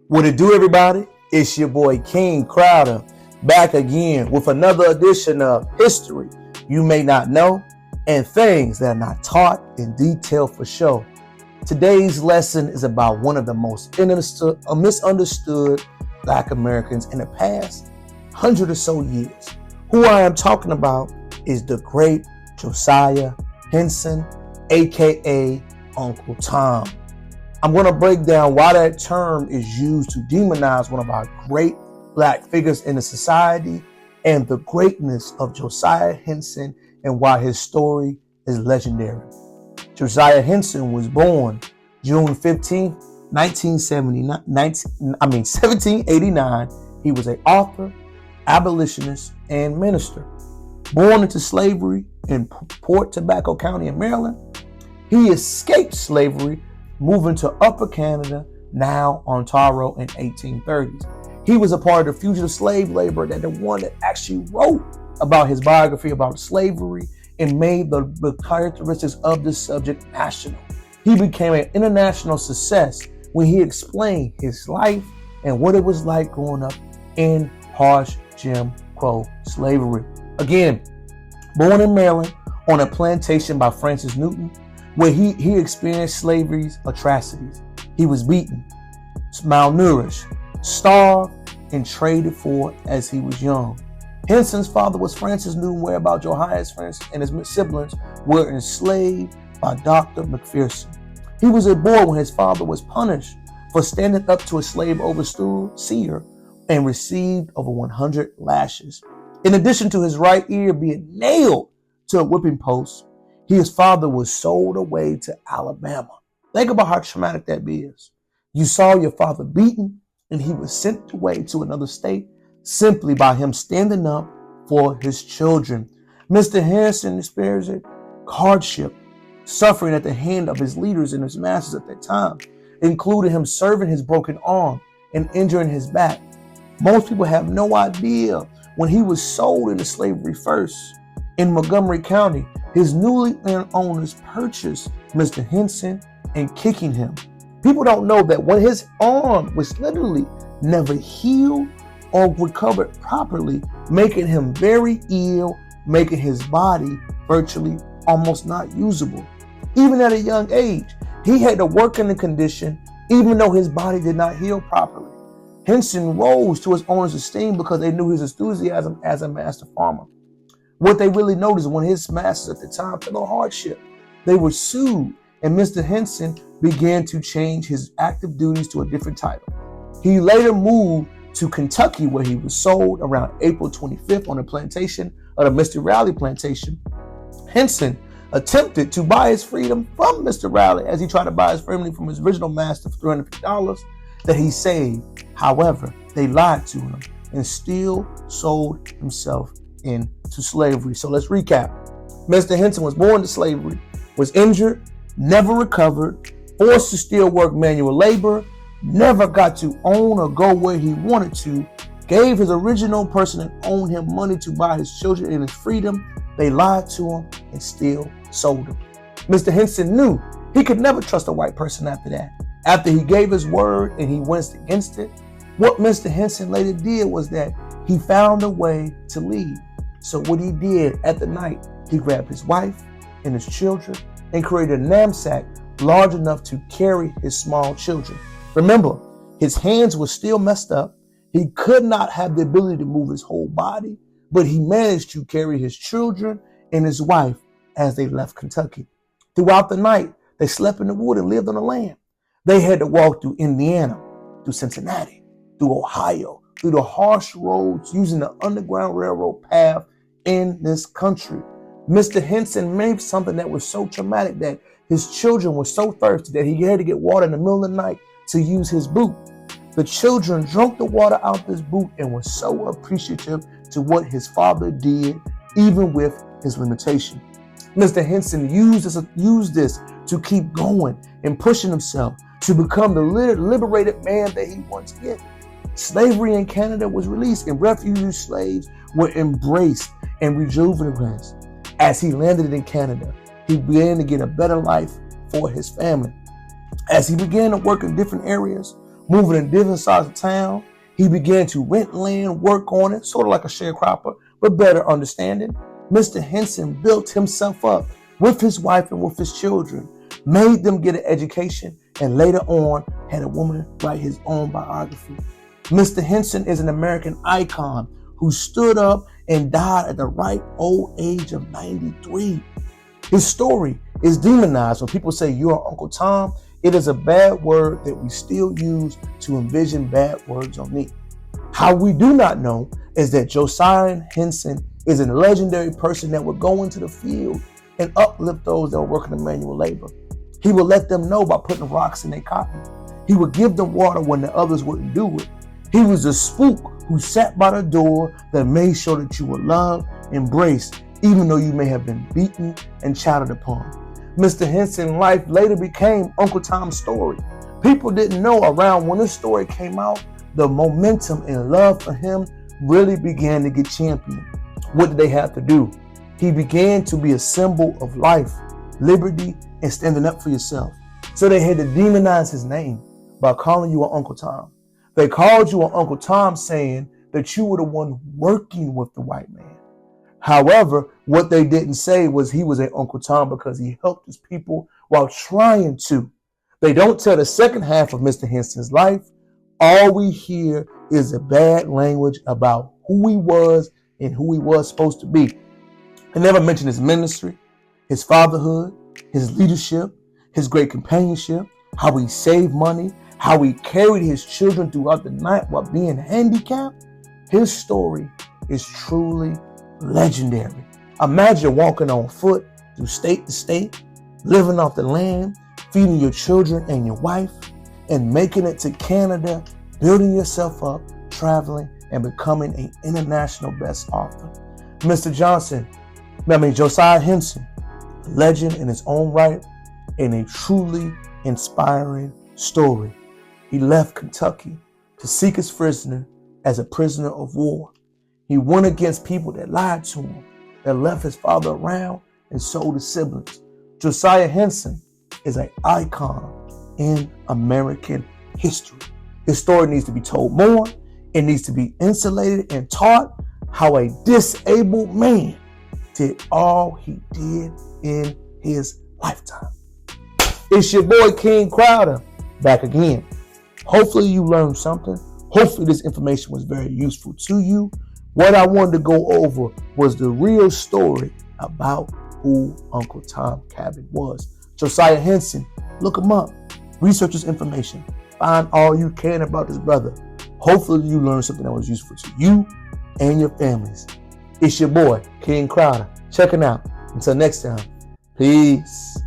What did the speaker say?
What it do, everybody? It's your boy King Crowder back again with another edition of History You May Not Know and Things That Are Not Taught in Detail for Show. Today's lesson is about one of the most misunderstood Black Americans in the past 100 or so years. Who I am talking about is the great Josiah Henson, aka Uncle Tom. I'm going to break down why that term is used to demonize one of our great Black figures in the society and the greatness of Josiah Henson and why his story is legendary. Josiah Henson was born June 15, 1789. He was an author, abolitionist, and minister. Born into slavery in Port Tobacco County in Maryland, he escaped slavery, moving to Upper Canada, now Ontario, in 1830s. He was a part of the fugitive slave labor, the one that actually wrote about his biography about slavery and made the characteristics of the subject national. He became an international success when he explained his life and what it was like growing up in harsh Jim Crow slavery. Again, born in Maryland on a plantation by Francis Newton, where he experienced slavery's atrocities. He was beaten, malnourished, starved, and traded for as he was young. Henson's father was Francis Newton, whereabout Josiah's friends and his siblings were enslaved by Dr. McPherson. He was a boy when his father was punished for standing up to a slave overseer and received over 100 lashes. In addition to his right ear being nailed to a whipping post, his father was sold away to Alabama. Think about how traumatic that is. You saw your father beaten, and he was sent away to another state simply by him standing up for his children. Mr. Henson experienced hardship, suffering at the hand of his leaders and his masters at that time, including him serving his broken arm and injuring his back. Most people have no idea when he was sold into slavery first in Montgomery County, his newly earned owners purchased Mr. Henson and kicking him. People don't know that when his arm was literally never healed or recovered properly, making him very ill, making his body virtually almost not usable. Even at a young age, he had to work in the condition, even though his body did not heal properly. Henson rose to his owner's esteem because they knew his enthusiasm as a master farmer. What they really noticed when his masters at the time felt a hardship, they were sued, and Mr. Henson began to change his active duties to a different title. He later moved to Kentucky, where he was sold around April 25th on the plantation of the Mr. Raleigh plantation. Henson attempted to buy his freedom from Mr. Raleigh as he tried to buy his freedom from his original master for $350 that he saved. However, they lied to him and still sold himself into slavery. So let's recap. Mr. Henson was born to slavery, was injured, never recovered, forced to still work manual labor, never got to own or go where he wanted to, gave his original person that owned him money to buy his children and his freedom. They lied to him and still sold him. Mr. Henson knew he could never trust a white person after that. After he gave his word and he went against it, what Mr. Henson later did was that he found a way to leave. So what he did at the night, he grabbed his wife and his children and created a knapsack large enough to carry his small children. Remember, his hands were still messed up. He could not have the ability to move his whole body, but he managed to carry his children and his wife as they left Kentucky. Throughout the night, they slept in the wood and lived on the land. They had to walk through Indiana, through Cincinnati, through Ohio, through the harsh roads using the Underground Railroad path in this country. Mr. Henson made something that was so traumatic that his children were so thirsty that he had to get water in the middle of the night to use his boot. The children drank the water out this boot and were so appreciative to what his father did, even with his limitation. Mr. Henson used this to keep going and pushing himself to become the liberated man that he once did. Slavery in Canada was released and refugee slaves were embraced and rejuvenated. As he landed in Canada, he began to get a better life for his family. As he began to work in different areas, moving in different sides of town. He began to rent land, work on it, sort of like a sharecropper, but better understanding. Mr. Henson built himself up with his wife and with his children, made them get an education, and later on had a woman write his own biography. Mr. Henson is an American icon who stood up and died at the ripe old age of 93. His story is demonized. When people say you're Uncle Tom, it is a bad word that we still use to envision bad words on me. How we do not know is that Josiah Henson is a legendary person that would go into the field and uplift those that were working in manual labor. He would let them know by putting rocks in their cotton. He would give them water when the others wouldn't do it. He was a spook who sat by the door that made sure that you were loved, embraced, even though you may have been beaten and chatted upon. Mr. Henson's life later became Uncle Tom's story. People didn't know around when this story came out, the momentum and love for him really began to get championed. What did they have to do? He began to be a symbol of life, liberty, and standing up for yourself. So they had to demonize his name by calling you an Uncle Tom. They called you an Uncle Tom saying that you were the one working with the white man. However, what they didn't say was he was an Uncle Tom because he helped his people while trying to. They don't tell the second half of Mr. Henson's life. All we hear is a bad language about who he was and who he was supposed to be. They never mentioned his ministry, his fatherhood, his leadership, his great companionship, how he saved money, how he carried his children throughout the night while being handicapped. His story is truly legendary. Imagine walking on foot through state to state, living off the land, feeding your children and your wife, and making it to Canada, building yourself up, traveling, and becoming an international best author. Josiah Henson, a legend in his own right, and a truly inspiring story. He left Kentucky to seek his prisoner as a prisoner of war. He went against people that lied to him, that left his father around and sold his siblings. Josiah Henson is an icon in American history. His story needs to be told more. It needs to be insulated and taught how a disabled man did all he did in his lifetime. It's your boy King Crowder back again. Hopefully you learned something. Hopefully this information was very useful to you. What I wanted to go over was the real story about who Uncle Tom Cabot was. Josiah Henson, look him up. Research his information. Find all you can about this brother. Hopefully you learned something that was useful to you and your families. It's your boy, King Crowder, checking out. Until next time, peace.